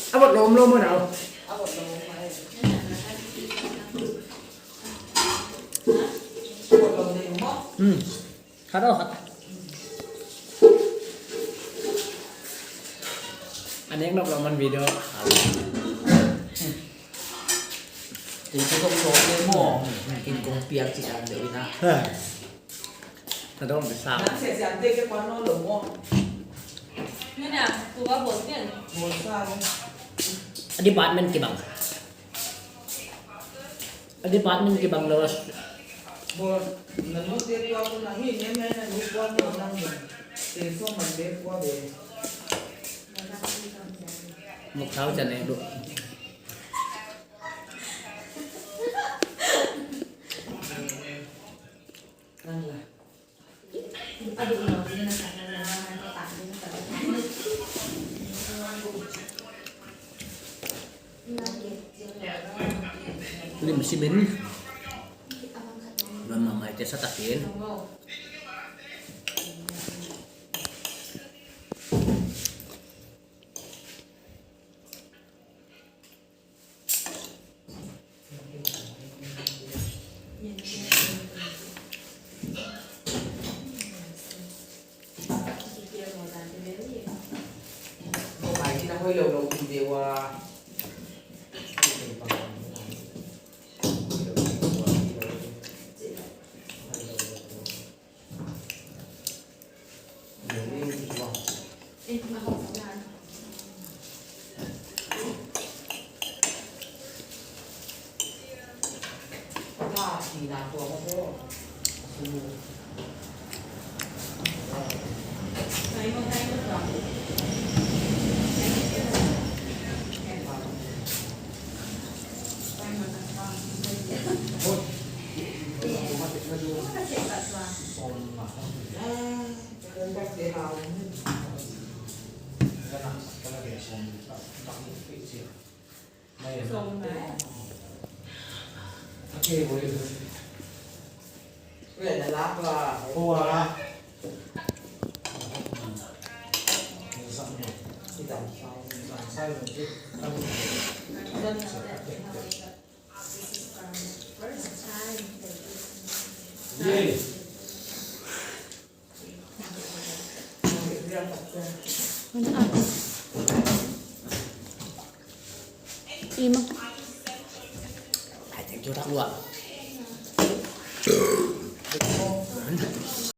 เอาบดลมมื่อnào เอาบทลงไปบทลงในหม้อ khá đâu hả anh em đọc là mình video ตีไปตรงโต๊ะในหม้อกินกงเปียกจีอันเดี๋ยวนะ thật đâu phải sao นั่นเสียเสียงเด็กแค่วันนอนหลงหม้อ นี่นะตัวบทเนี่ย หมดซ่าเลย department cái bằng department cái bằng là บทนั่นนู้นเด็กว่าคนนั้นนี่เนี่ยแม่นั่นลูกว่าเนี่ยนั่งอยู่เตะส้มมันเด็กว่าเด็ก một tháo chân này được นั่นแหละ เอาดูเราเนี่ยนะคะเราก็ตัดนี่แต่ lim si ben mama mai te sa takin โอ้ยที่นั่งให้เรากินเดียวว่า เอ๊ะมาของสัญญาณ ถ้าสีน้ำตัวก็พอ ไหนมาได้ก็ต่อ มาดู ก็เสร็จตัดมา เป็นแบบเดียว ทรงไหน โอเคเว้ยเวียนรักว่า Ủa ที่ดำเศร้า sai rồi chứ không เดินแล้วแต่ทำเองกับ first time gì เรื่องกับเพื่อน มันอ่ะอีมั้ง hai thằng chú thắc luôn